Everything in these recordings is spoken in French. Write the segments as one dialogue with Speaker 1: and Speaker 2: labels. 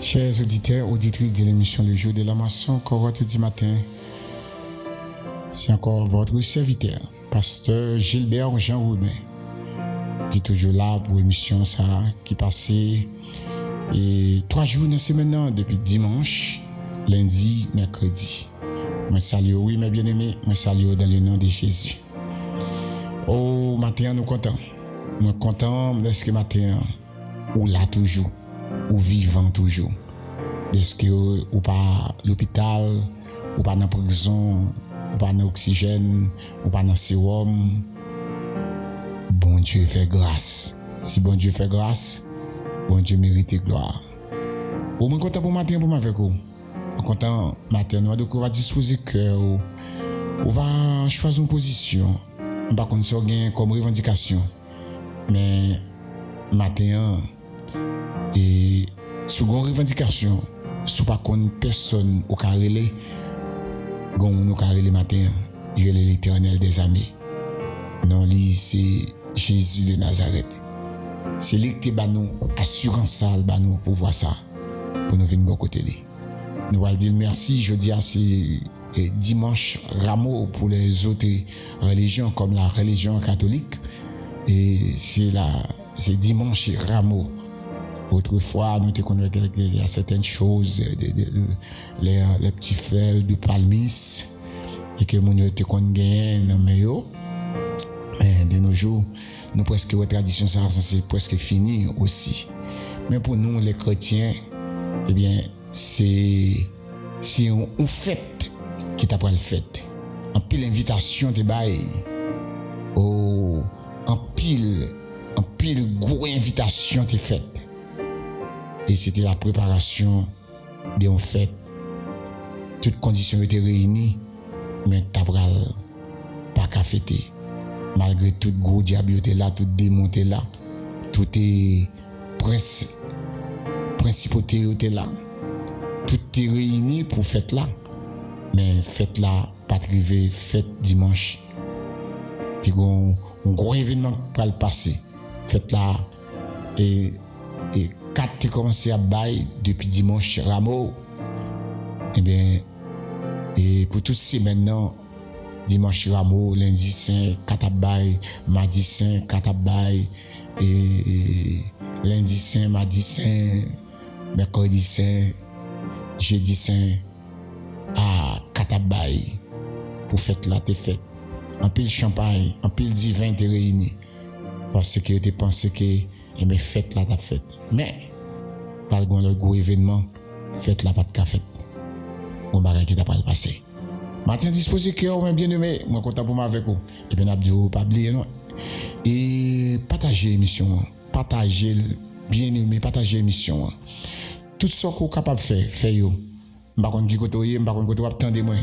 Speaker 1: Chers auditeurs, auditrices de l'émission Le Jour de la Moisson, Corotte du matin, c'est encore votre serviteur, pasteur Gilbert Jean Roubin, qui est toujours là pour l'émission ça, qui passait et 3 jours dans ce maintenant, depuis dimanche, lundi, mercredi. Je salue, oui, mes bien-aimés, je salue dans le nom de Jésus. Oh, matin, nous contents. Nous contents parce que matin, ou là toujours, ou vivant toujours. Parce que ou pas l'hôpital, ou pas dans la prison, ou pas dans l'oxygène, ou pas dans le sérum. Bon Dieu fait grâce. Si bon Dieu fait grâce, bon Dieu mérite gloire. Ou moi content pour matin pour m'avec vous. Content matin, nous va disposer cœur, on va choisir une position. Pas qu'on soit gain comme revendication. Mais matin et sous une revendication, sous pas qu'on personne au carrelé, gon nous carrelé matin, il est l'Éternel des armées. Non, lui c'est Jésus de Nazareth. C'est lui qui ba nous assurance ça, ba nous pouvoir ça pour nous venir bon côté lui. Nous allons dire merci, je dis à c'est dimanche Rameau pour les autres religions comme la religion catholique et c'est dimanche Rameau. Autrefois nous te connaissons à certaines choses les petits feuilles de palmis et que nous te connaissons mais de nos jours nous presque la tradition ça c'est presque fini aussi. Mais pour nous les chrétiens eh bien c'est une fête qui t'a pas le fête. En pile invitation de bail. Oh, en pile gros invitation t'es faite. Et c'était la préparation d'une fête. Toutes conditions étaient réunies, mais t'as pas qu'à fêter. Malgré tout gros diable était là, tout démon était là, tout est principauté était là. Tout est réuni pour fête là. Mais fête là, pas arrivé, fête dimanche. C'est un gros événement pour le passer. Fête là, et 4 commencé à bailler depuis dimanche Rameau. Eh bien, et pour toutes ces maintenant, dimanche Rameau, lundi saint, 4 à bail, mardi saint, 4 à bail, et lundi saint, mardi saint, mercredi saint, jeudi saint, à Katabay pour fête là t'es fête. En pile champagne, en pile divin t'es réuni. Parce que tu pensé que mais fête là t'as fête. Mais par le gros événement, fête là pas de café. On va qui t'a pas le passé. Matin disposé que on bien aimé, moi content pour avec vous. Et bien abdou pas oublier non. Et partager l'émission, partager bien aimé, partager l'émission. Tout ce qu'on est capable de faire, faites-le. Je ne sais pas si vous attendez moi.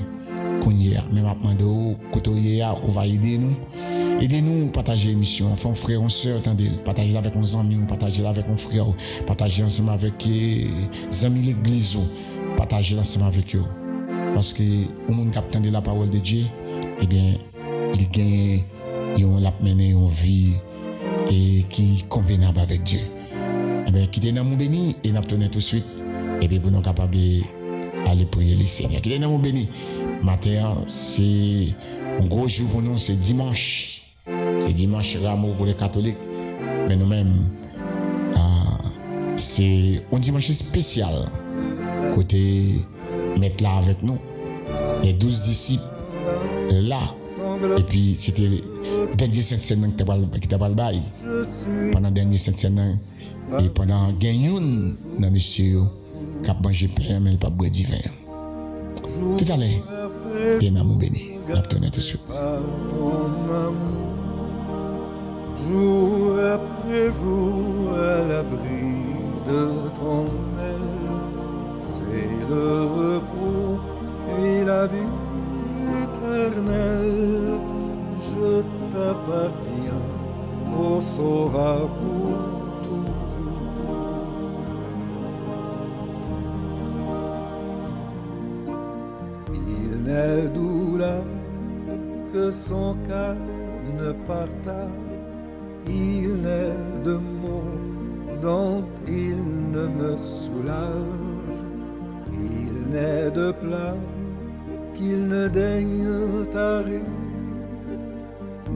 Speaker 1: Mais maintenant, si vous va aider nous. Aidez-nous à partager l'émission. Enfin, frère, on sœur, attendez. Partagez avec nos amis, partagez avec nos frères, partagez ensemble avec les amis de l'église, partagez ensemble avec eux. Parce que au monde qui attend la parole de Dieu, eh bien, il gagne, ils ont mené une vie et qui est convenable avec Dieu. Eh bien, quittez dans mon béni et nous tout de suite. Et bien, pour nous capables d'aller prier le Seigneur. Quittez dans mon béni. Matin, c'est un gros jour pour nous, c'est dimanche. C'est dimanche Rameau pour les catholiques. Mais nous-mêmes, c'est un dimanche spécial. Côté mettre là avec nous. Les 12 disciples là. Et puis, c'était le dernier Saint-Seigneur qui t'a pas le bail. Pendant le dernier Saint-Seigneur. Et pendant gagnon dans monsieur qui a mangé pain mais pas boire du vin. Tout à l'heure, et dans mon béni, n'a tourné tout de suite.
Speaker 2: Jour après jour à l'abri de ton aile, c'est le repos et la vie éternelle. Je t'appartiens, ô Sauveur pour toujours. Il n'est douleur que son cœur ne partage. Il n'est de mots dont il ne me soulage. Il n'est de plat qu'il ne daigne tarir.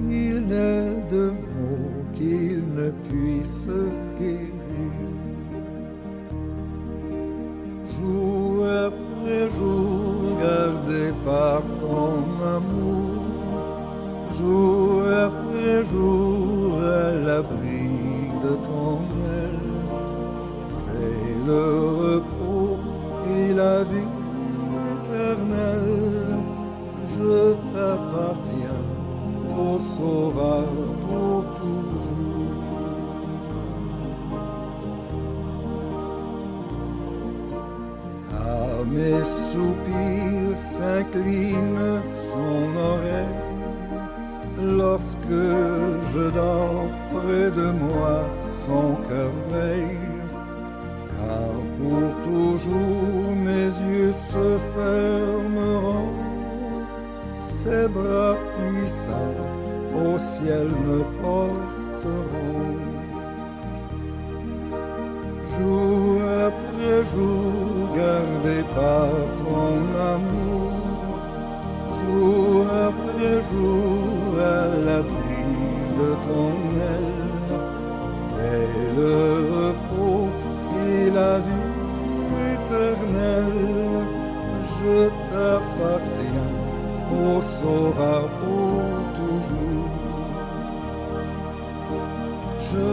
Speaker 2: Il n'est de mots qu'il ne puisse guérir. Jour après jour, gardé par ton amour, jour après jour, à l'abri de ton aile, c'est le repos et la vie éternelle. Je t'appartiens, ô Sauveur, pour toujours. À mes soupirs s'incline son oreille. Lorsque je dors près de moi, son cœur veille. Car pour toujours mes yeux se fermeront. Ses bras puissants au ciel me porteront. Jour après jour, gardé par ton amour, jour après jour, à l'abri de ton aile, c'est le repos et la vie éternelle. Je t'appartiens, ô Sauveur, pour toujours.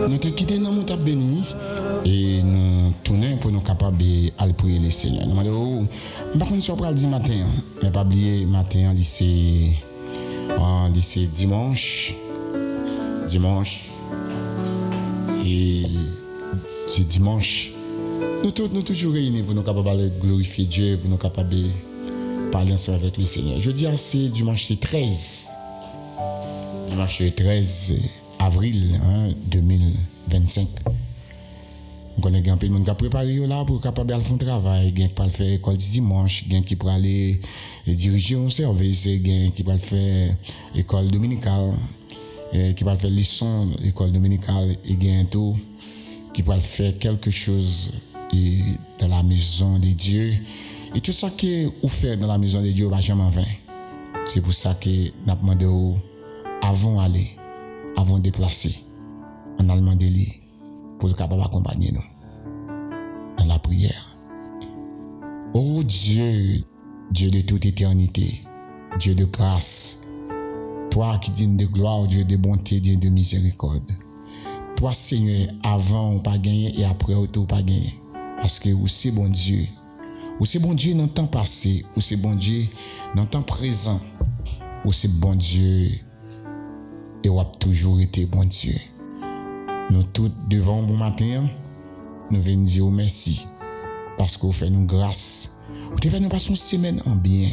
Speaker 1: Nous te quittons dans mon table béni et nous tournons pour nous capables de prier le Seigneur. Nous demandons, par contre, si on peut le dire matin, mais pas oublier matin, c'est dimanche. Et c'est dimanche. Nous toujours réunis pour nous capables de glorifier Dieu, pour nous capables de parler ensemble avec le Seigneur. Je dis c'est dimanche, c'est 13. Dimanche 13 avril 2025. On connaît un peu de monde qui a préparé là pour capable de faire un travail, quelqu'un qui peut faire école dimanche, quelqu'un qui peut aller diriger un service, quelqu'un qui peut faire école dominicale, qui peut faire leçon école dominicale et quelqu'un tout qui peut faire quelque chose dans la maison de Dieu. Et tout ça que vous faites dans la maison de Dieu va jamais vain. C'est pour ça que nous demandons avant de déplacer, en allemand de lui, pour le capable d'accompagner nous dans la prière. Oh Dieu, Dieu de toute éternité, Dieu de grâce, toi qui digne de gloire, Dieu de bonté, Dieu de miséricorde. Toi Seigneur, avant on pas gagné et après on pas gagné. Parce que vous c'est bon Dieu. Vous c'est bon Dieu dans le temps passé, vous c'est bon Dieu dans le temps présent. Vous c'est bon Dieu et vous avez toujours été bon Dieu. Nous tous devant bon matin, nous venons dire merci parce que vous faites nous grâce. Vous fait nous passer une semaine en bien.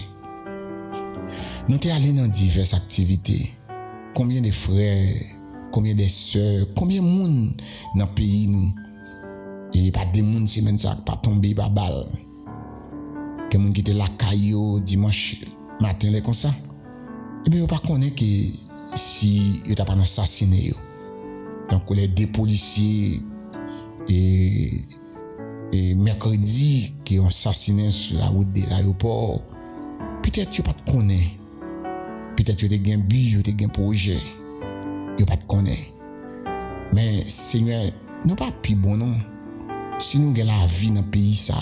Speaker 1: Nous sommes allés dans diverses activités. Combien de frères, combien de sœurs, combien de monde dans le pays nous. Et pas de monde semaine ça pas tomber par balle. Que monde qui était la caillou dimanche matin là comme ça. Et bien vous pas connaître que si il t'a pas assassiné. Donc les deux policiers et mercredi qui ont assassiné sur la route de l'aéroport. Peut-être tu pas te connaître. Peut-être tu as des but, tu as des projet. Tu pas te connaître. Mais Seigneur, nous pas plus bon non. Si nous avons la vie dans le pays ça.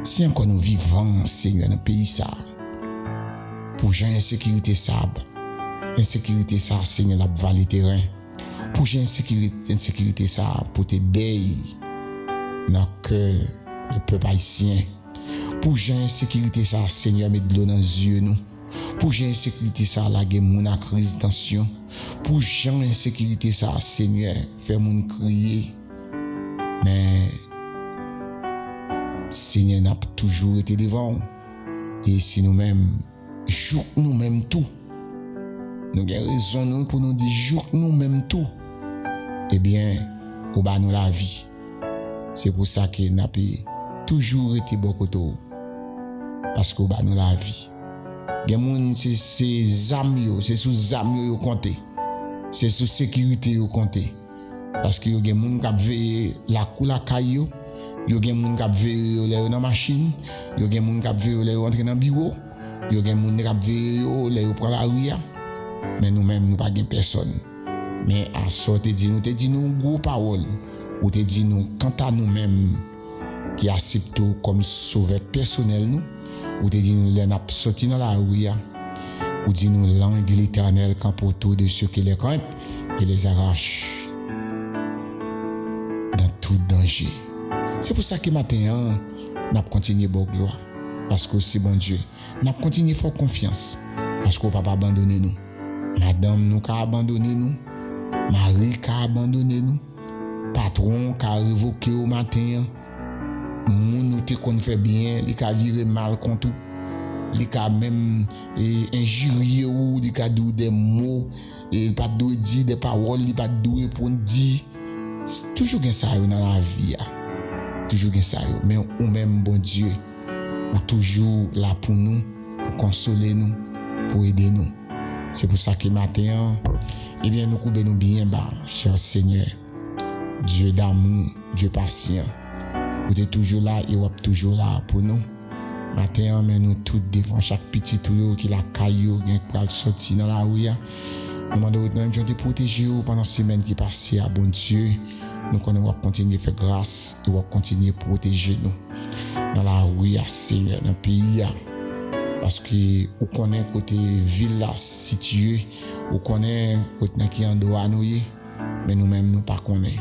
Speaker 1: Si encore nous vivons Seigneur dans le pays ça. Pour gérer l'insécurité ça. Insécurité ça Seigneur la valer terrain. Pour gérer l'insécurité ça pour t'aider dans le cœur du peuple haïtien. Pour gérer l'insécurité ça Seigneur met de l'eau dans les yeux nous. Pour gérer l'insécurité ça la guerre mon a crise tension. Pour gérer l'insécurité ça Seigneur faire mon crier. Mais Seigneur n'a toujours été devant. Et si nous-mêmes jouons nous-mêmes tout. Nous avons raison pour nous dire jouons nous-mêmes tout. Eh bien, au bas nous la vie. C'est pour ça que nous avons toujours été beaucoup. Parce qu'au bas nous la vie. Les gens, c'est amis, c'est sous amis yo compter. C'est sous sécurité yo compter. Parce que les gens qui veillent la caillou, Yo gen moun k'ap vere yo lè yo dans machine, yo gen moun k'ap vere yo lè yo rentre dans bureau, yo gen moun k'ap vere yo lè yo prend la rue. Mais nous-mêmes nous pas gen personne. Mais à sortir te dit nous gros parole ou te dit nous quant à nous-mêmes qui acceptons comme sauveur personnel nous ou te dit nous les n'a sorti dans la rue ou dit nous l'ange de l'Éternel camp autour de ceux qui les craignent et les arrache dans tout danger. C'est pour ça que matin n'a continuer bon gloire parce que c'est bon Dieu. N'a continuer faire confiance parce qu'on va pas abandonner nous. Madame nous qu'a abandonné nous. Marie qu'a abandonné nous. Patron qu'a révoqué au matin. Moun nous te qu'on fait bien, il qu'a viré mal contre tout. Il qu'a même injurié ou il qu'a dit des mots, il pas doué dire des paroles, il pas doué pour dire. Toujours gen ça dans la vie. Toujours gen ça mais ou même bon Dieu ou toujours là pour nous, pour consoler nous, pour aider nous. C'est pour ça que matin, eh bien, nous coupons nous bien bas, cher Seigneur. Dieu d'amour, Dieu patient. Vous êtes toujours là et vous êtes toujours là pour nous. Matin, mais nous tous devant chaque petit tuyau qui la caillou, qui va sortir dans la rue. Nous demandons de te protéger pendant la semaine qui passe, à bon Dieu. Nous allons continuer à faire grâce et on continuer à protéger nous. Dans la rue, Seigneur, dans le pays. Parce que on connaît côté ville là situé, on connaît côté qui en doit nous, mais nous-mêmes nous pas connaît.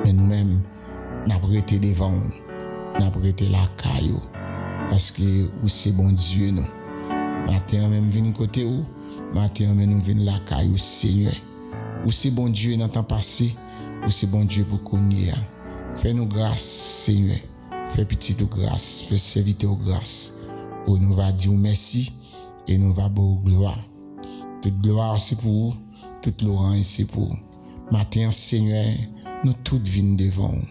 Speaker 1: Mais nous-mêmes n'a prêté devant, n'a prêté la caillou parce que où c'est bon Dieu nous. Matin même vinn côté où, matin même nous vinn la caillou Seigneur. Où c'est bon Dieu dans temps passé, où c'est bon Dieu pour connaître. Fais-nous grâce Seigneur. Fais petit ou grâce, fais serviteur grâce. Où nous va dire merci et nous va beau gloire. Toute gloire c'est pour vous, toute louange c'est pour vous. Matin Seigneur, nous tous venons devant vous.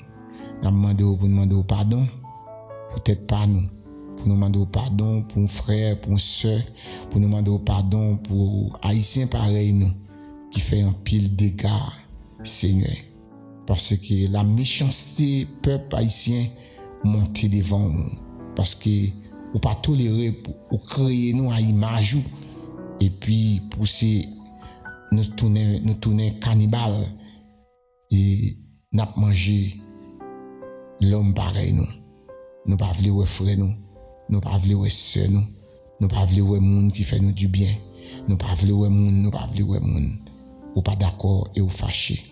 Speaker 1: Nous demandons pour demander pardon, peut-être pas nous. Pour nous demander pardon pour un frère, pour une soeur, pour nous demander pardon pour haïtiens pareil nous qui fait un pile dégâts Seigneur. Parce que la méchanceté peuple haïtien monte devant nous parce que ou pas tolérer ou créer nous à image et puis pousser nous tourner cannibale et n'a manger l'homme pareil nous pas vouloir frère nous pas vouloir sœur nous pas vouloir monde qui fait nous du bien nous pas vouloir monde ou pas d'accord et ou fâché.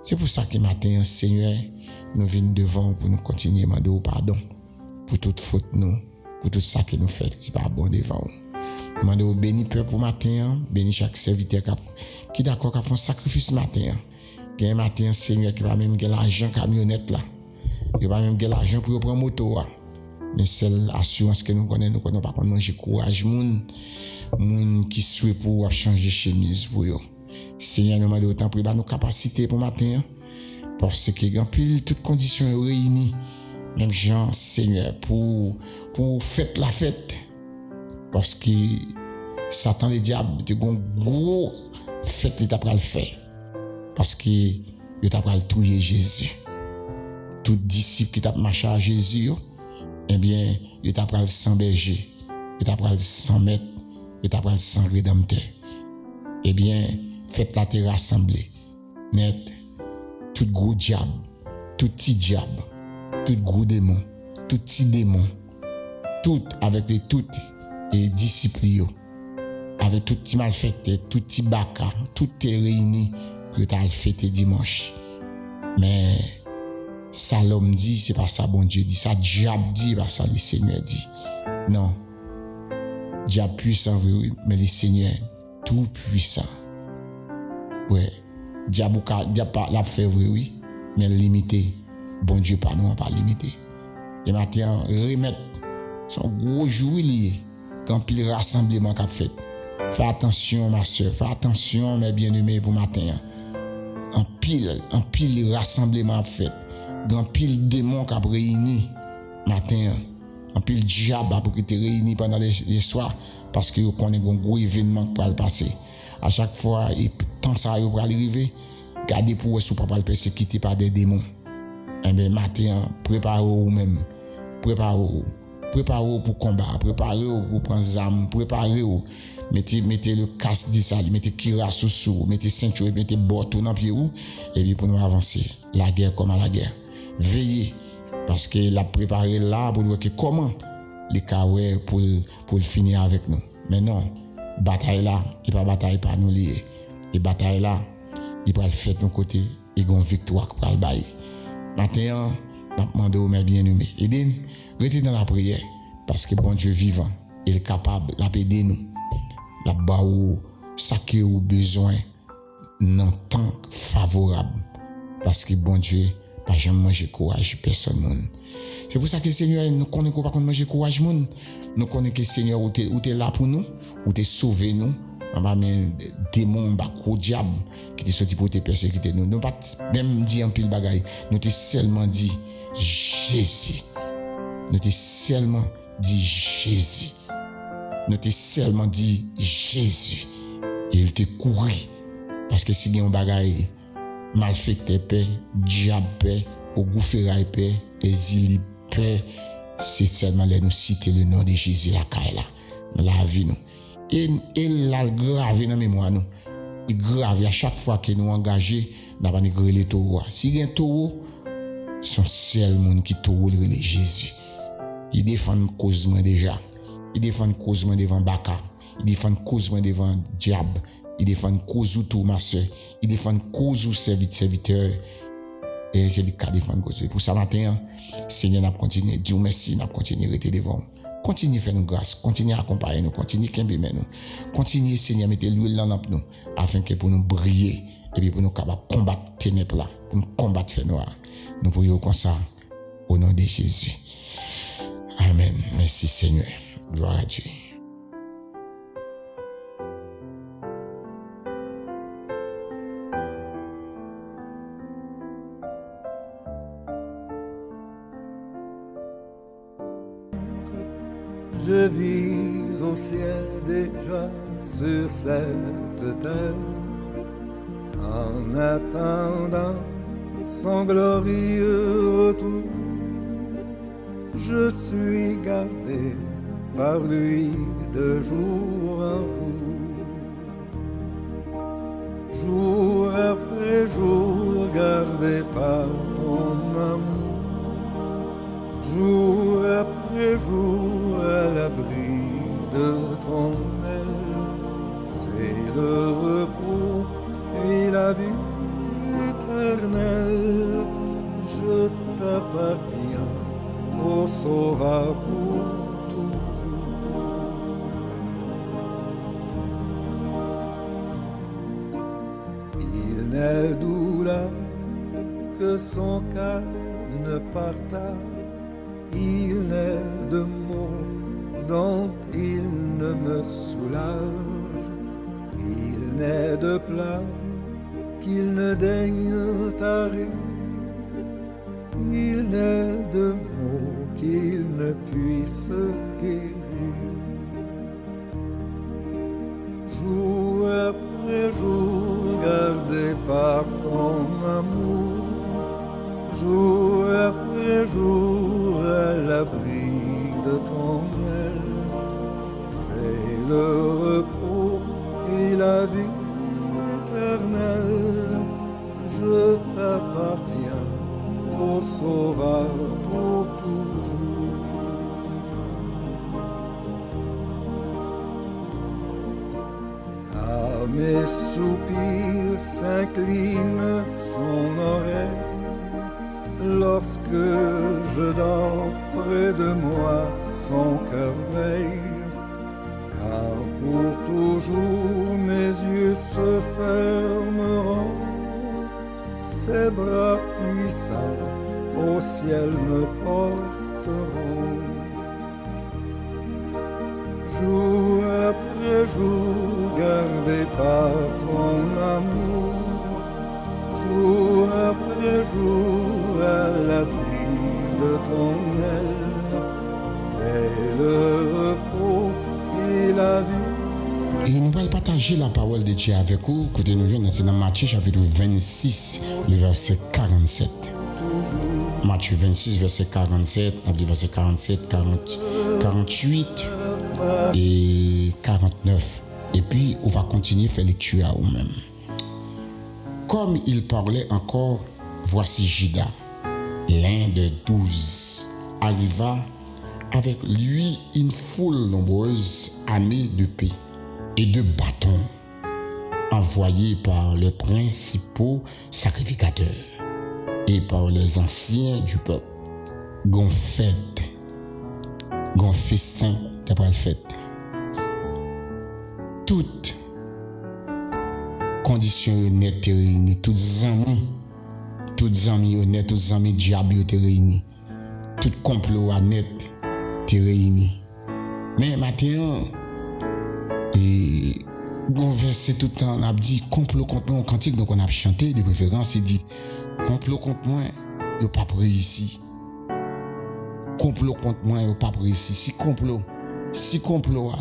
Speaker 1: C'est pour ça que matin Seigneur nous venons devant pour nous continuer à demander pardon pour toute faute nous pour tout ça que nous faisons qui pas bon devant nous. Demandez béni peuple pour matin, béni chaque serviteur qui d'accord qui fait un sacrifice matin. Gain matin Seigneur qui va même gagner l'argent camionnette là. Il va même gagner l'argent pour prendre moto là. Mais celle assurance que nous connaissons pas qu'on manger courage moun qui souhaite pour changer chemise pour eux. Seigneur nous demande autant pour nos capacités pour matin parce que grand pile toutes conditions réunies. Même Jean Seigneur pour fête la fête parce que Satan le diable te gon gros fête l'état pour le faire parce que il t'a pour tuer Jésus tout disciple qui t'a marché à Jésus eh bien il t'a pour sans berger il t'a pour sans maître il t'a pour sans rédempteur eh bien faites la terre rassemblée net tout gros diable tout petit diable tout gros démon, tout petit démon, tout avec les toutes et disciples, avec tout petit malfaiteur, tout petit baka, tout est réuni que tu as fêté dimanche. Mais ça l'homme dit, c'est pas ça bon Dieu dit, ça diable dit, pas ça le Seigneur dit. Non, diable puissant, oui, mais le Seigneur tout puissant. Ouais, diable l'a fait vrai, oui, mais limité. Bon Dieu, pas nous, pas limité. Et maintenant, remettre son gros jour lié quand pile rassemblement qu'a fait. Fais attention, ma soeur, fais attention, mes bien-aimés, pour matin. En pile rassemblement a fait. Grand pile démon qu'a réuni matin. En pile diable pour que tu réuni pendant les soirs parce que vous connaissez un gros événement qui va le passer. À chaque fois, et tant ça va arriver, gardez pour vous pas le persécuter par des démons. Eh bien, matin, préparez-vous même. Préparez-vous. Préparez-vous pour combat. Préparez-vous pour prendre les armes. Préparez-vous. Mettez le casque d'Issali, mettez Kira sous, mettez ceinture, mettez bord tout dans pied ou. Et puis pour nous avancer. La guerre comme à la guerre. Veillez. Parce qu'il a préparé là pour nous dire comment les kawé pour finir avec nous. Mais non, bataille là, il pas bataille par nous liés. Et bataille là, il va le faire de nos côtés et une victoire pour le bailler. Maintenant, je demande aux mes bien-aimés. Aidez-nous, restez dans la prière parce que bon Dieu vivant, il est capable d'aider nous. La baou, ça que vous besoin dans temps favorable parce que bon Dieu pas jamais manger courage personne monde. C'est pour ça que le Seigneur nous connaît pas manger courage monde. Nous connaissons que le Seigneur ou t'es là pour nous, ou t'es sauvé nous. On va même démon, gros diable qui t'est sorti pour te persécuter nous. Nous pas même dit en pile bagaille. Nous t'es seulement dit Jésus. Nous t'es seulement dit Jésus. Nous t'es seulement dit Jésus. Et il te couru. Parce que si il y a un bagaille malfecté paix, diable paix, au goufferail paix, exili paix, c'est seulement là nous citer le nom de Jésus la caille là. Dans la vie nous. Et la gravé dans la mémoire nous. Il grave à chaque fois que nous engagés dans les taureaux. Si il y a un taureau, son seul monde qui taureau le Jésus. Il défend cause déjà. Il défend cause devant Baka. Il défend cause devant diable. Il défend cause tout ma soeur. Il défend cause ou serviteur. Et c'est le cas de défendre cause. Pour ça matin, Seigneur n'a continué. Dieu merci, n'a continué à rester devant. Continuez à faire nous grâce, continuez à accompagner nous, continuez à aimer nous, continuez Seigneur à mettre l'huile dans nous afin que pour nous briller et puis pour nous capables de combattre les ténèbres là, pour nous combattre le noir. Nous prions comme ça au nom de Jésus. Amen. Merci Seigneur. Gloire à Dieu.
Speaker 2: Je vis au ciel déjà sur cette terre, en attendant son glorieux retour. Je suis gardé par lui de jour en jour, jour après jour gardé par ton amour, jour après jour à l'abri de ton aile. C'est le repos et la vie éternelle. Je t'appartiens, ô Sauveur, pour toujours. Il n'est douleur que son cœur ne partage. Il n'est de mots dont il ne me soulage. Il n'est de pleurs qu'il ne daigne tarir. Il n'est de mots qu'il ne puisse guérir. Jour après jour gardé par ton amour, jour après jour à l'abri de ton aile. C'est le repos et la vie éternelle. Je t'appartiens, ô Sauveur, pour toujours. À mes soupirs s'incline son oreille. Lorsque je dors près de moi, son cœur veille. Car pour toujours mes yeux se fermeront. Ses bras puissants au ciel me porteront. Jour après jour gardé par ton amour, jour après jour à l'abri de ton aile. C'est le repos et la vie.
Speaker 1: Et nous allons partager la parole de Dieu avec vous. Côté nous, c'est dans Matthieu chapitre 26, le verset 47.
Speaker 2: Toujours.
Speaker 1: Matthieu 26, verset 47, verset 47, 48 et 49. Et puis, on va continuer à faire lecture à vous-même. Comme il parlait encore, voici Judas, l'un des 12, arriva avec lui une foule nombreuse armée de paix et de bâtons, envoyés par les principaux sacrificateurs et par les anciens du peuple. Gon fête, gon festin d'après le fête. Toutes conditions honnêtes réunies, toutes amis honnêtes, toutes amis diable étaient réunis, tout complot honnête était réuni. Mais maintenant, et on verset tout le temps, on a dit complot contre nous, cantique, donc on a chanté de préférence, il dit complot contre moi, il pas prêt ici. Complot contre moi, il pas prêt ici. Si complot a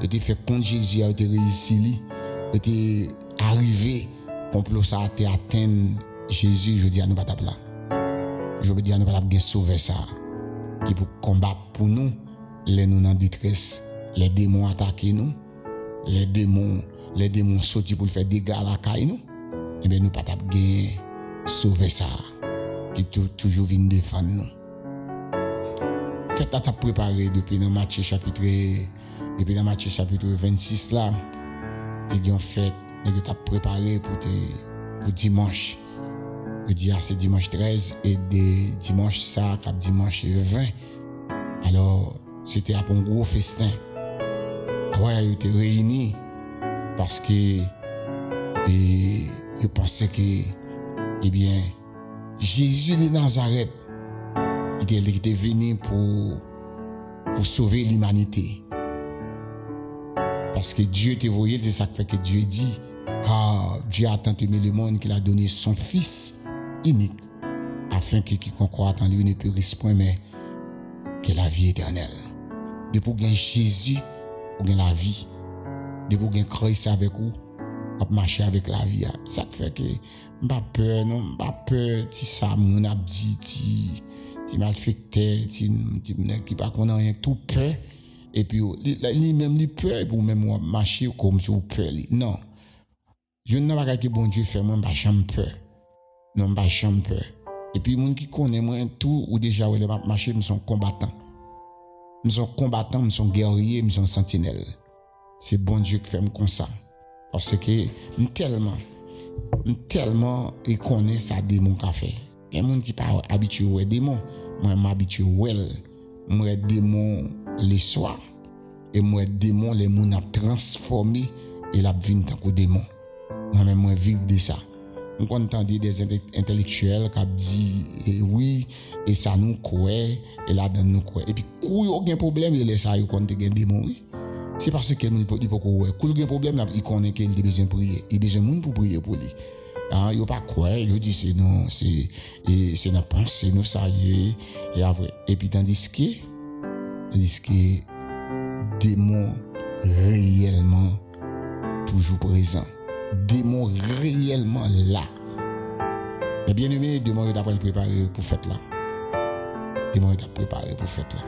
Speaker 1: été fait contre Jésus, a été réussi, a été arrivé, complot ça a été atteint Jésus, je dis à nous pas là. Je veux dire à nous pas bien sauver ça, qui pour combattre pour nous, les nous en détresse, les démons attaquent nous, les démons sortent pour faire des dégâts à la caille nous, et bien nous pas bien sauver ça, qui toujours vient défendre nous. Faites à préparer depuis dans Matthieu chapitre 26 là, tu as fait, tu as préparé pour dimanche. Je dis c'est dimanche 13 et dimanche ça, cap dimanche 20. Alors, c'était un gros festin. Ouais, ils étaient réunis parce que je pensais que, eh bien, Jésus de Nazareth, il était venu pour sauver l'humanité. Parce que Dieu te voyait, c'est ça qui fait que Dieu dit, car Dieu a tant aimé le monde qu'il a donné son Fils unique, afin que quiconque croit en lui ne périsse point, mais que la vie éternelle. De pour gagner Jésus, pour gagner la vie. De pour gagner Christ avec vous, pour marcher avec la vie. Ça fait que pas peur, non, pas peur, si ça mon a dit, si malfecté, si qui pas qu'on rien tout peur et puis lui même lui peur pour même marcher comme si vous peur. Non. Je n'ai pas que bon Dieu fait moi pas jamais peur. Non pas jamais peur. Et puis les gens qui connaissent moi tout ou déjà ouais marcher, nous sommes combattants. Nous sommes combattants, nous sommes guerriers, nous sommes sentinelles. C'est bon Dieu qui fait comme ça. Parce que tellement reconnaît ça démon qu'a fait. Il y a des gens qui pas habitués aux démons. Moi m'habitue moi démon les soirs et moi démon les gens a transformé et la vie tant que démon. Moi-même moi vivre de ça. On entend des intellectuels qui disent oui et ça nous croit et là dedans nous croit. Et puis quand il y a un problème il laisse ça quand il y a des démons. C'est parce que nous il faut qu'on quand il y a un problème là il connaît qu'il a besoin de prier, il a besoin de monde pour prier pour lui. Ah il pas croire, il dit c'est non, c'est la pensée nous ça y est et après et puis tandis que démon réellement toujours présent. Démon réellement là. Mais bien aimé, démon est après préparé pour fête là. Démon est préparé pour fête là.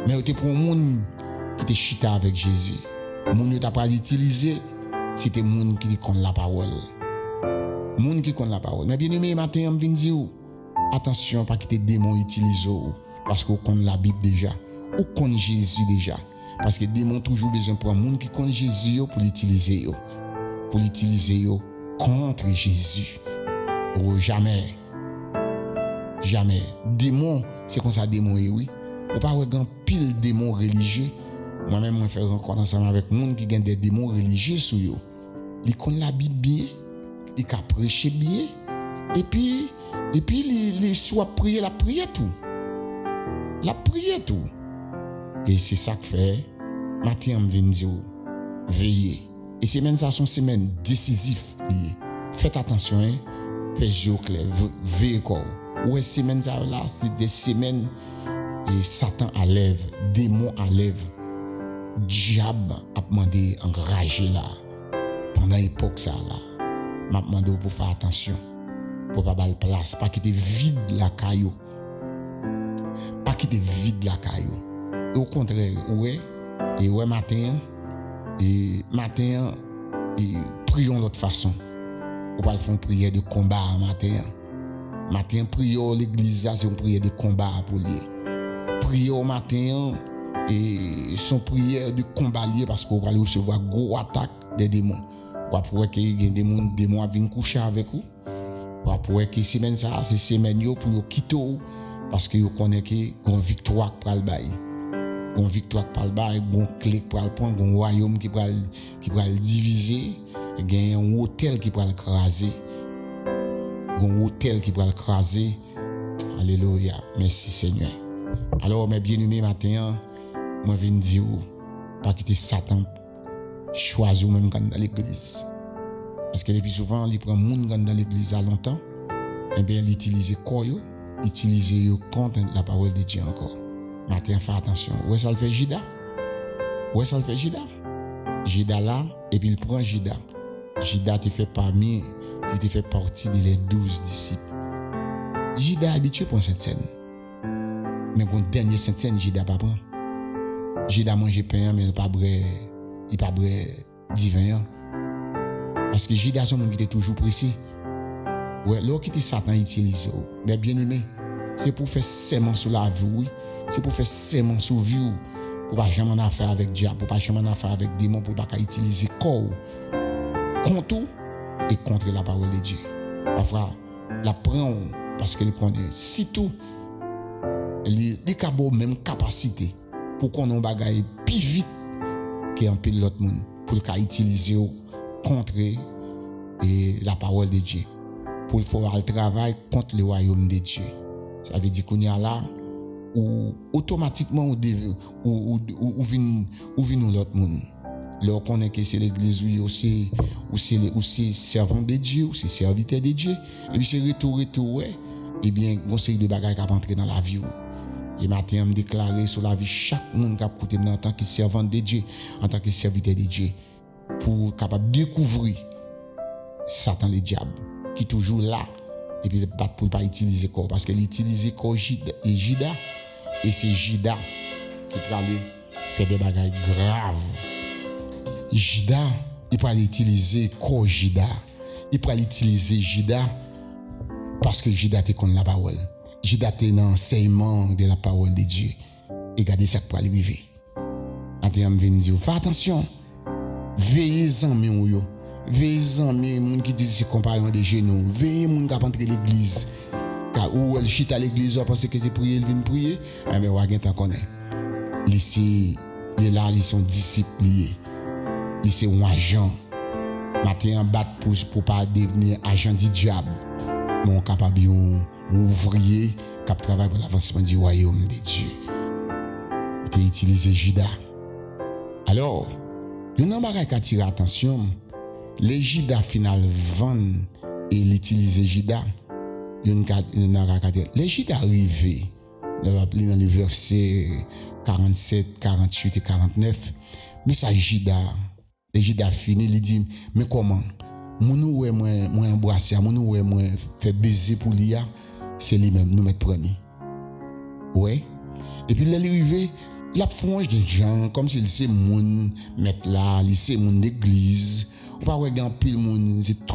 Speaker 1: Mais c'était pour un monde qui était chita avec Jésus. Monde qui t'a pas utilisé, c'était monde qui connaît la parole. Monde qui connaît la parole. Mais bien aimé, matin on vient dire attention pas que tes démons utilisent parce qu'on connaît la Bible déjà, ou connaît Jésus déjà. Parce que les démons toujours besoin pour un monde qui connaît Jésus pour l'utiliser contre Jésus. Oh, jamais. Démon, c'est comme ça démon oui. Ou pas un pile démons religieux. Moi-même je fais rencontre ensemble avec monde qui gagne des démons religieux sur eux. Ils connaissent la Bible bien, ils ca prêcher bien et puis les soit prier la prière tout. Et c'est ça que fait matin on vient dire veiller. Et semaine ça sont semaines décisives. Faites attention faites jour clair, veillez quoi. Ouais semaine ça là c'est des semaines et Satan à lèvres, démon à lèvres. Diable a demandé enragé là. Pendant l'époque ça là. M'a demandé pour faire attention. pour pas balle place, pas quitter vide la caillou. Pas quitter vide la caillou. Au contraire, matin et prions l'autre façon. On pas faire une prière de combat matin. Matin prions l'église c'est une prière de combat pour lui. Prions matin et son prière de combat lié parce qu'on va recevoir gros attaque des démons. Quoi pour que des démons viennent coucher avec vous. Quoi pour que semaine ça c'est semaine yo pour quitter parce que vous connaissez que une victoire pour le bail. Une victoire pour le bail, une clé pour le prendre, un royaume qui va le diviser, et un hôtel qui va le craser. Un hôtel qui va le craser. Alléluia. Merci Seigneur. Alors mes bien-aimés matin, moi viens dire pas quitter Satan choisir même dans l'église. Parce que depuis souvent il prend monde dans l'église à longtemps, et bien il utilise quoi yo, utiliser contre la parole de Dieu encore. Matin fais attention. Où est-ce qu'il fait Jida? Où est-ce qu'il fait Jida? Jida là et puis il prend Jida. Jida te fait parmi, tu te fait partie des 12 disciples. Jida habitué pour cette scène. Mais pour une dernière scène, Jida pas prend. Jida mange pain mais il pas divin. Parce que Jida son monde qui était toujours pressé. Ouais, là qui Satan utilise. Mais bien aimé, c'est pour faire serment sur la vie, oui. C'est pour faire serment sur la vie, pour pas jamais en affaire avec diable, pour pas jamais en affaire avec démon, pour pas utiliser corps contre et contre la parole de Dieu. Parfois, la prend parce qu'elle connaît. Si tout, les cabos même capacité pour qu'on ait bagaille plus vite qu'un pile l'autre monde pour le utiliser contre et la parole de Dieu. Pour faire le travail contre le royaume de Dieu. Ça veut dire qu'on y a là ou automatiquement ou vient l'autre monde. Là on connaît que c'est l'église ou c'est servant de Dieu ou c'est serviteur de Dieu et puis c'est retour ouais et bien on série de bagages qui entrer dans la vie. Et matin me déclarer sur la vie chaque monde qui a écouté en tant que servant de Dieu, en tant que serviteur de Dieu pour capable découvrir Satan le diable qui est toujours là et puis pour ne pas utiliser corps parce qu'il utilise corps Jida et c'est Jida qui peut aller faire des bagages graves. Jida il peut aller utiliser corps Jida il peut aller utiliser Jida parce que Jida te connaît la parole Jida te dans l'enseignement de la parole de Dieu et regardez ça pour arriver en termes de dire fais attention veillez en mieux veillez en mieux qui disent c'est compagnon de genoux veillez moun qui entrer l'église car ou elle chita à l'église ou pense que c'est prier il vient prier mais ou gen tant connaît ici les là ils sont disciples ils c'est un agent matin en battre pour pas devenir agent du diable mon capable un ouvrier qui travaille pour l'avancement du royaume de Dieu il utilisé Jida alors il y a un bagage qui attire attention les Jida final vendent et l'utiliser Jida les Jida arrivés on va appeler dans les versets 47 48 et 49 mais ça les Jida fini il dit mais comment mon ouais moi embrasser mon ouais moi faire baiser pour lui c'est lui même nous mettre prendre ouais et puis l'arrivée la fonge des gens comme s'il c'est moun mettre là il c'est mon église ou pas ouais grand pile moun c'est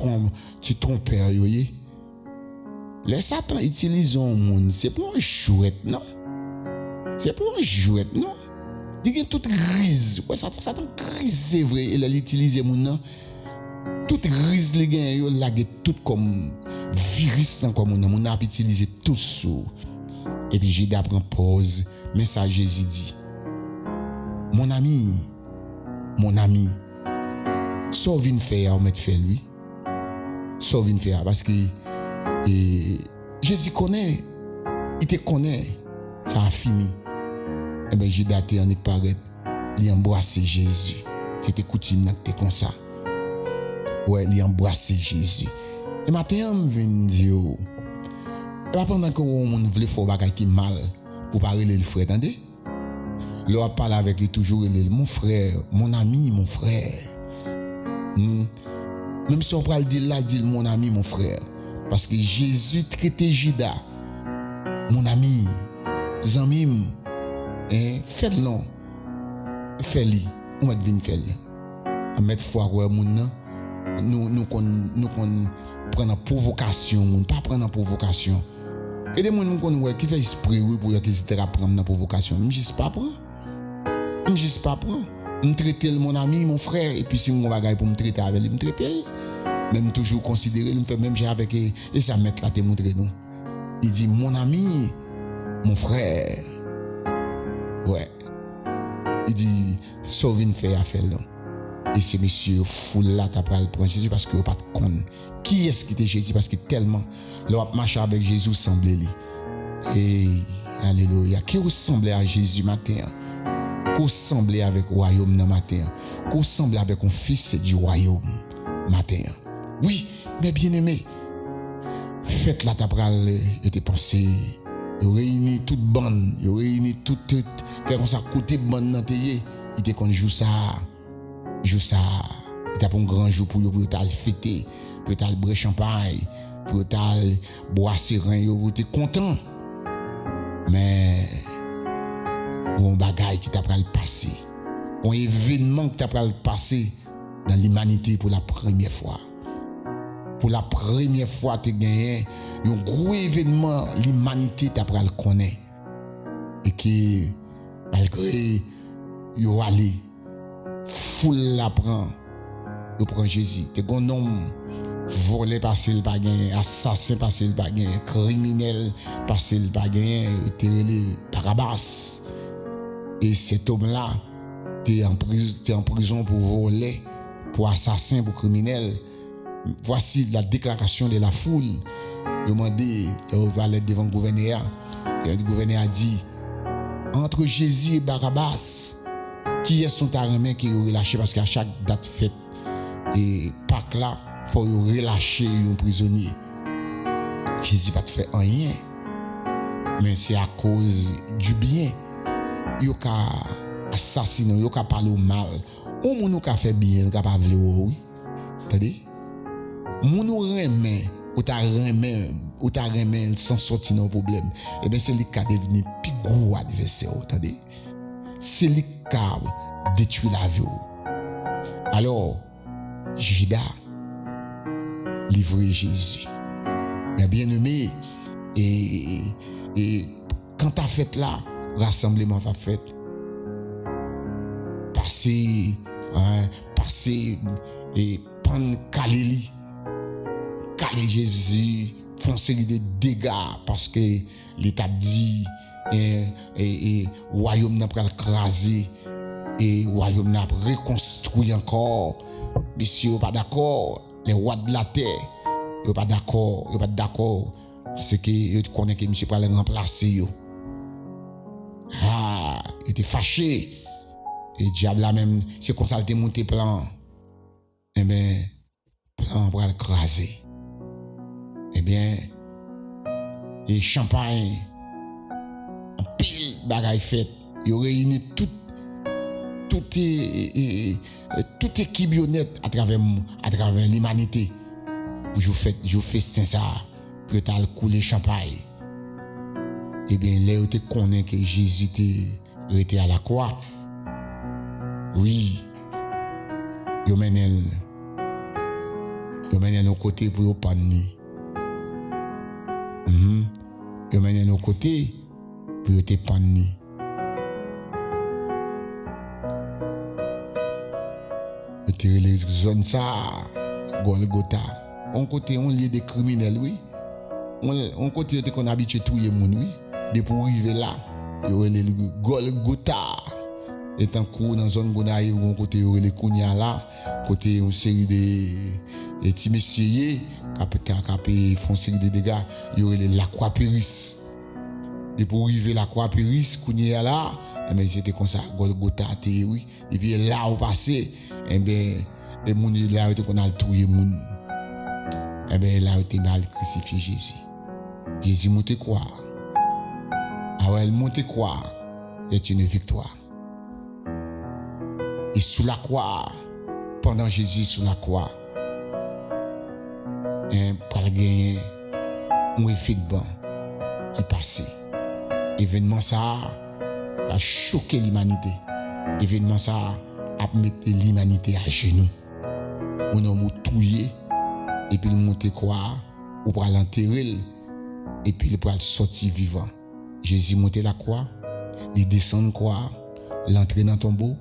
Speaker 1: trompeur yoyé les Satan utilise un monde c'est pour un jouet non c'est pour un jouet non il y a toute grise ouais Satan grise c'est vrai il a utilisé moun non toute grise les gars yo lagué tout comme virus comme on a utilisé tout ça et puis j'ai d'apprend pause message Jésus dit mon ami sauve une faire mettre faire lui sauve une faire parce que Jésus connaît il te connaît ça a fini et ben j'ai daté en paraître il embrasser Jésus c'était coutume que comme ça ouais il embrasser Jésus et matin on vient dire et pas pendant que on veut faire bagay qui mal pour parler le frère attendez là parle avec lui toujours mon frère mon ami mon frère même si on parle dire là dit mon ami mon frère Parce que Jésus traitait Judas, mon ami, Zamim, faites-le, faites-le, on va venir faire. On met foi à moun nous prendre en provocation, pas prendre en provocation. Et des gens qui fait esprit pour qu'ils hésiter à prendre en provocation, je ne sais pas prendre. Je traite mon ami, mon frère, et puis si mon bagage pour me traiter avec lui, me traiter. Même toujours considérer, me fait même j'ai avec et ça met là te montrer nous. Il dit mon ami, mon frère. Ouais. Il dit sauve une fait affaire là. Et c'est monsieur foule là t'as pas le prendre Jésus parce que pas de con. Qui est-ce qui était Jésus parce que tellement leur marcher avec Jésus semblait lui. Et alléluia, qui ressemblait à Jésus matin. Qui ressemblait avec le royaume dans matin. Qui ressemblait avec un fils du royaume matin. Oui, mais bien-aimé, faites la tabral et tes pensées, réunir toute bande, réunir toute comme ça côté bande dans tes, il te qu'on joue ça, il t'a pour un grand jour pour t'al fêter, pour t'al boire champagne, pour t'al boire serein, pour t'es content. Mais un bagage qui t'a pral passer, un événement qui t'a pral passer dans l'humanité pour la première fois. Pour la première fois, tu as gagné un gros événement, l'humanité t'a pris à le connaître. Et que, malgré, il y a allé, foule la prend, il prend Jésus. Tu es un homme volé parce qu'il n'a pas gagné, assassin parce qu'il n'a pas gagné, criminel parce qu'il n'a pas gagné, tu es Barabbas. Et cet homme-là, tu es en prison pour voler, pour assassin, pour criminel. Voici la déclaration de la foule. Demandé, il va aller devant le gouverneur. Et le gouverneur a dit, entre Jésus et Barabbas, qui est son taramain qui est relâché parce qu'à chaque date fête et Pâques là, il faut relâcher un prisonnier. Jésus n'a pas fait rien. Mais c'est à cause du bien. Il a assassiné, il a parlé mal. Ou moun a fait bien, il a pas voulu oui. T'as-tu? Moun ou remet, ou ta remet sans sortir dans problème. Et bien c'est lui qui a devenu plus gros adversaire, t'as-tu? C'est lui qui a détruit la vie. Alors, Judas livré Jésus. Mais bien aimé, et quand ta fête là, rassemblement va fait, passer et prendre caler Jésus, font une série de dégâts parce que l'État dit et royaume n'a pas écrasé et royaume n'a pas reconstruit encore. Messieurs, pas d'accord, les rois de la terre, ils pas d'accord, parce que ils connaissent que monsieur pas les remplacer. Il était fâché. Et diable là même, c'est comme ça qu'il monté plan. Eh bien, plan pour l'écraser. Eh bien, et champagne, en pile bagaille fait, il réunit toute équipe honnête à travers l'humanité. Je fais festin ça, pour t'al couler champagne. Eh bien, là, tu connais que Jésus était à la croix. Oui, il mène nos côtés pour nous panner. Il mène nos côtés pour te panner. Tu les zones ça, Golgotha. On côté on lié des criminels, oui. On côté qu'on habitué tout le monde, oui. De pour arriver là, il y a le Golgotha. Et tant que dans zone Gonaï où on côté les Kounia là, côté une série de petits messieurs qui font série de dégâts, il y a la croix péris. Et pour arriver la croix péris Kounia là, mais c'était comme ça Golgotha oui. Et puis là où passé, et bien les moun là où on a tué moun. Et bien là où était mal crucifié Jésus. Jésus monte croix. Ah ouais, monte croix. C'est une victoire. Et sous la croix, pendant Jésus sous la croix, pour gagner un événement qui passait. Événement ça a choqué l'humanité. Événement ça a mis l'humanité à genoux. On a touillé et puis il monte quoi ou pour l'enterrer et puis il pour sortir vivant. Jésus monte la croix, il descend croix, l'entrer dans le tombeau,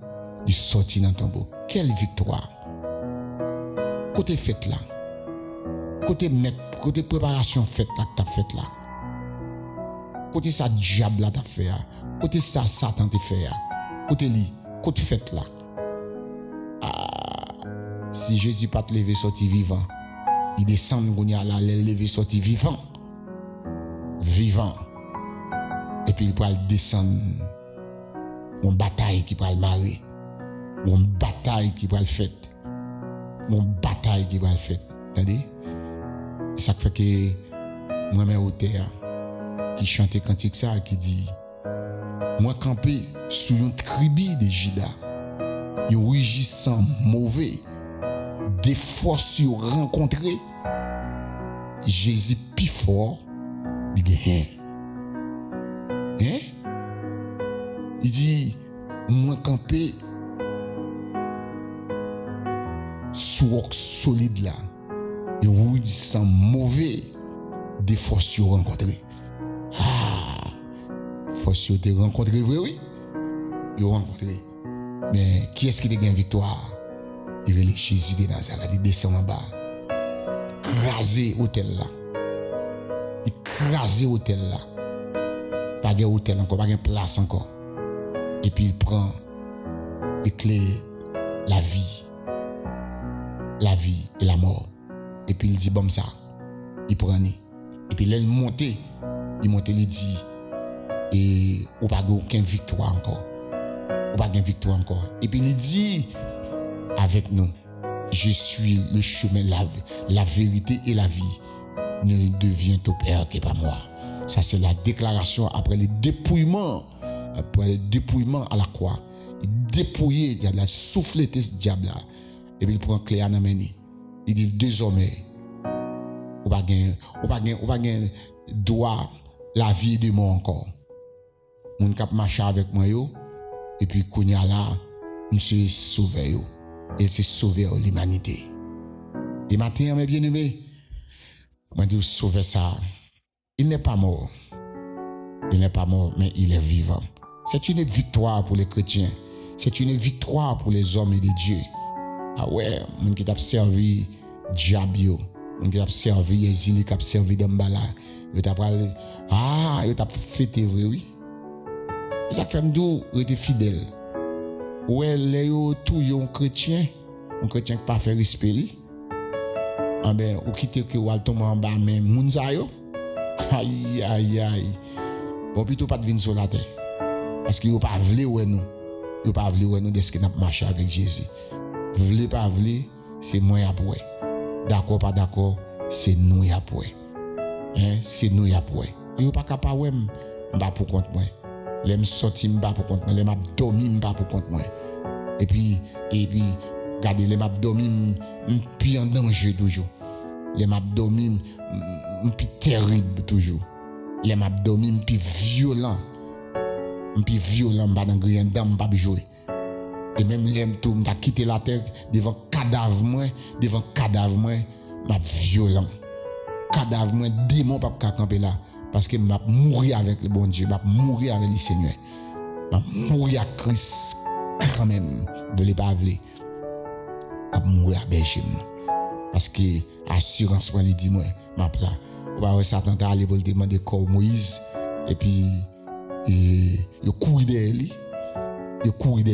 Speaker 1: il sortit dans le tombeau. Quelle victoire! Côté fête là, côté préparation fête là que t'as fait là, côté ça diable là t'as fait, côté ça Satan t'a fait, côté fête là. Si Jésus pas te lever sorti vivant, il descend là, lever sorti vivant. Et puis il peut descendre une bataille qui peut le marrer, une bataille qui peut le faire, une bataille qui peut le faire. Attendez, ça fait que moi mes auteurs qui chantait cantique ça qui dit moi camper sous une tribu de Juda, un rugissant mauvais, des forces rencontrées, Jésus plus fort, il gagne. Il dit, moi camper sous roc solide là, et oui, sans mauvais, des forces rencontrées. Forces te rencontrées, vrai, oui, ils rencontré. Mais qui est-ce qui te gagne victoire? Il est Jésus de Nazareth, il descend en bas, écraser hôtel là, écraser hôtel là. Pas de hôtel encore, pas de place encore. Et puis il prend les clés, la vie et la mort. Et puis il dit bon ça, il prend. Et puis là il monte, il dit et ou pas aucune victoire encore. Ou pas de victoire encore. Et puis il dit avec nous, je suis le chemin, la vérité et la vie. Ne devient au Père que par moi. Ça, c'est la déclaration après le dépouillement à la croix. Il dépouille le diable, souffle ce diable là. Et puis il prend clé à la main. Il dit désormais, on va gagner droit la vie de moi encore. Mon cap marche avec moi yo. Et puis kounya là, monsieur sauvé yo. Il s'est sauvé l'humanité. Et matin, mes bien-aimés, moi je sauver ça. Il n'est pas mort. Il n'est pas mort, mais il est vivant. C'est une victoire pour les chrétiens. C'est une victoire pour les hommes et les dieux. Ah ouais, mon qui t'a servi diable, mon qui t'a servi exilé, qui t'a servi d'embala, il t'a parlé, il t'a fêté vrai oui. Ça fait d'où il était fidèle. Ouais, les tout un chrétien qui pas fait respect lui. Ah ben, ou quitter que ou al tomber en bas mais moun sa yo. Aïe. Bon plutôt pas de venir sur la terre. Parce que yo pas vle ouais nous. Yo pas vle ouais nous de ce que n'a marché avec Jésus. Vle pas vle, c'est moi après. D'accord pas d'accord, c'est nous après. C'est nous après. Yo pas capable ouais m'pa pour compte moi. L'aime sorti m'pa pour compte moi, l'aime abdomi m'pa pour compte moi. Et puis regardez les abdomen puis en danger toujours. Les abdomen puis terrible toujours. Les abdomen puis violent pas dans rien dame pas jouer. Et même l'aime tout m'a quitté la terre devant cadavre moi m'a violent. Cadavre moi démon pas camper là parce que m'a mourir avec le bon Dieu, m'a mourir avec le Seigneur. M'a mourir à Christ quand même, de les pas vle. M'a mourir à berger parce que assurance moi il dit moi m'a là. On va Satan t'a aller pour demander corps Moïse et puis il courir derrière lui. Il courir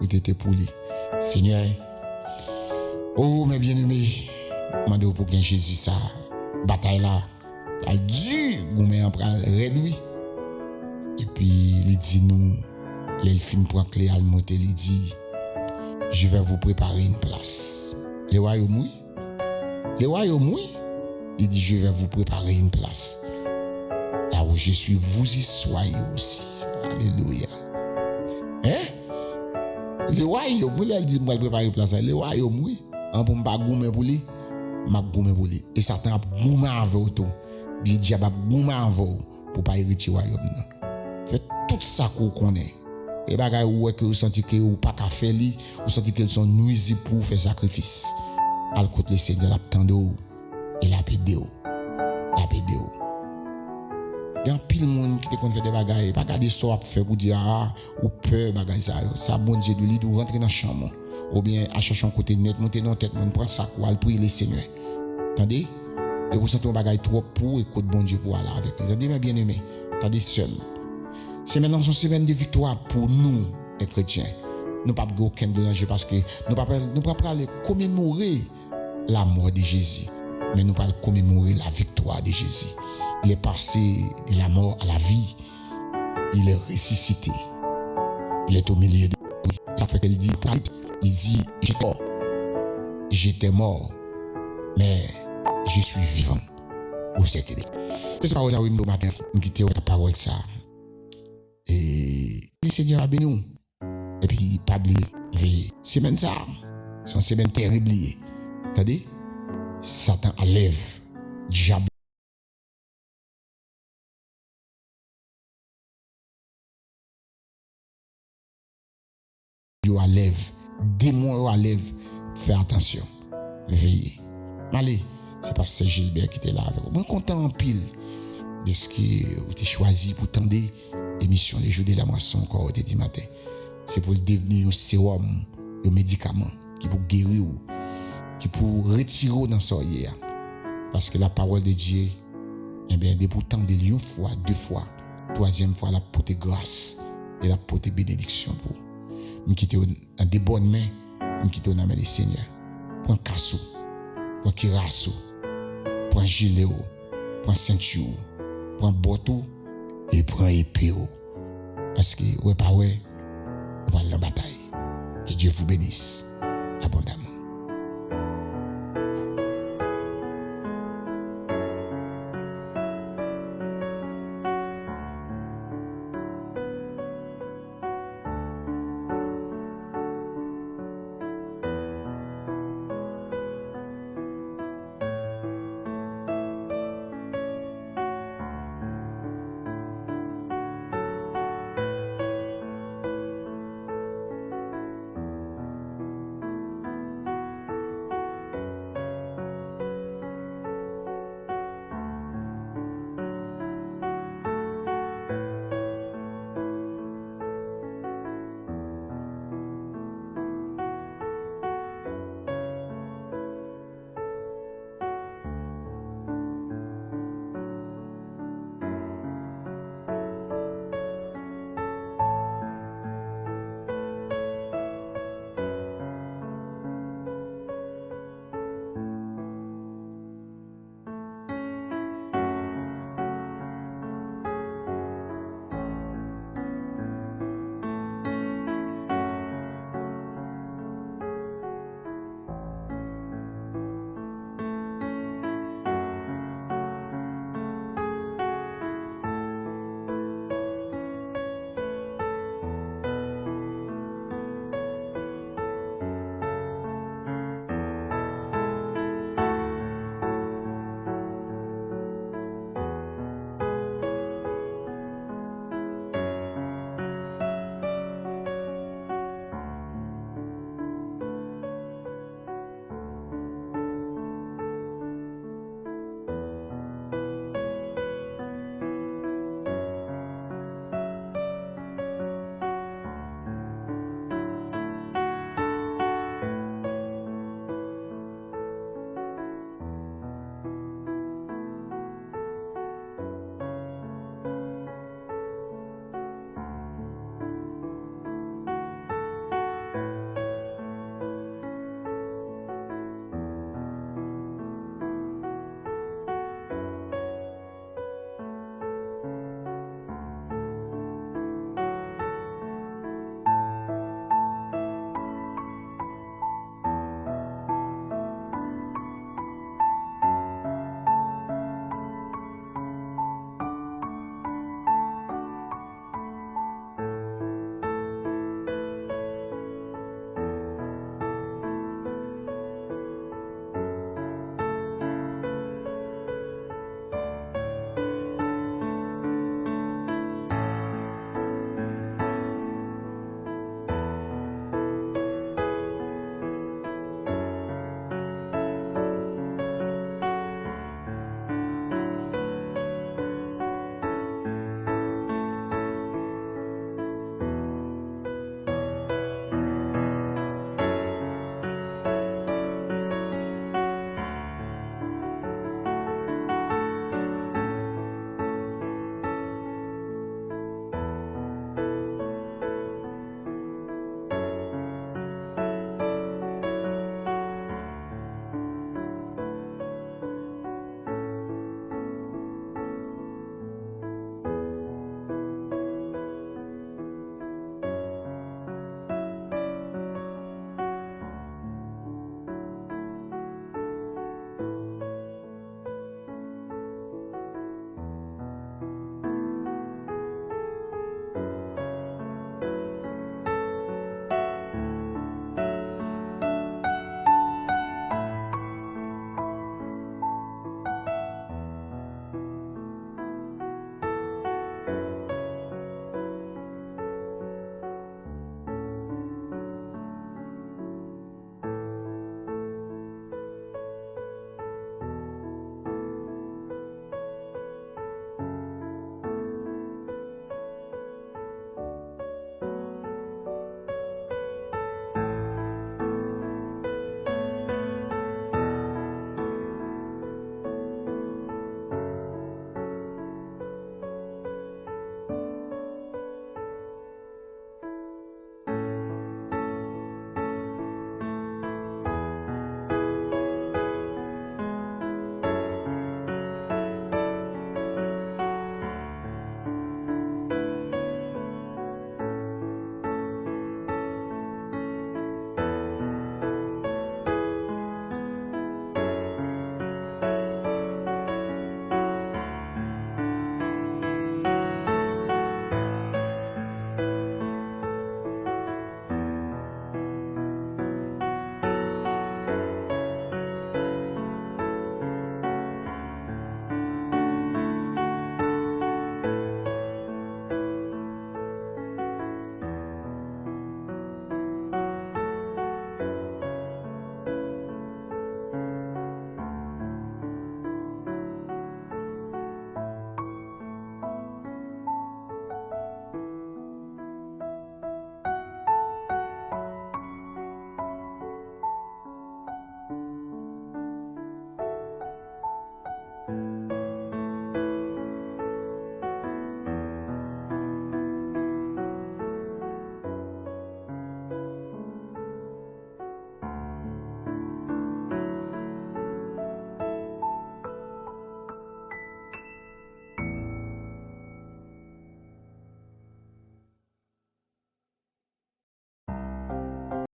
Speaker 1: il était pour lui. Seigneur, oh mes bien-aimés, demandez pour que Jésus ça bataille là elle dure goumé en prend réduit et puis il dit nous l'elfine prend clé à monter il dit je vais vous préparer une place. Le royaume il dit je vais vous préparer une place. Là où je suis vous y soyez aussi. Alléluia. Le royaume il dit moi préparer une place. Le royaume oui, on peut pas goumé pour lui. m'a goumé pour lui et Satan a goumé avec tout le diable a goumé avec pour pas hériter royaume fait tout ça qu'on connaît et bagay ou que vous sentez que ou pas qu'à faire li vous sentez qu'ils sont nuisibles pour faire sacrifice al côté le Seigneur l'attendait et la pédé il y a pile monde qui te connaît des bagages pas garder ça à faire pour dire ou peur bagage ça bon Dieu de lui doit rentrer dans chambre ou bien à chercher un côté net monter dans tête mon prend ça quoi prier le Seigneur attendez et vous sentez un bagage trop pour écoute bon Dieu pour aller avec lui attendez mes bien-aimés attendez seul c'est maintenant une semaine de victoire pour nous les chrétiens nous pas aucun danger parce que nous pas aller commémorer la mort de Jésus mais nous pas commémorer la victoire de Jésus. Il est passé de la mort à la vie. Il est ressuscité. Il est au milieu de nous. Ça fait qu'il dit, j'étais mort, mais je suis vivant. Où c'est qu'il est? C'est ça que nous avons matin, nous quittons la parole ça. Et le Seigneur a béni nous. Et puis, pas oublier, semaine ça, c'est une semaine terrible. Attendez? Satan enlève, diable. Dieu enlève, démon enlève, fais attention, veillez. Allez, c'est Pasteur Gilbert qui était là avec vous. Je suis content en pile de ce que vous avez choisi pour tendre l'émission Les Jours de la Moisson encore au dit matin. C'est pour devenir un sérum, un médicament qui pour guérir, qui pour retirer dans son hier. Parce que la parole de Dieu, eh bien, de pourtant de une fois, deux fois, troisième fois, la porte grâce et la porte bénédiction pour. Nous quittons dans des bonnes mains, nous quittons dans les mains du Seigneur. Prends cassou, prends kirasso, prends gilet, prends ceinture, prends boteau et prends épée. Parce que, ouais, pas ouais, on va la bataille. Que Dieu vous bénisse abondamment.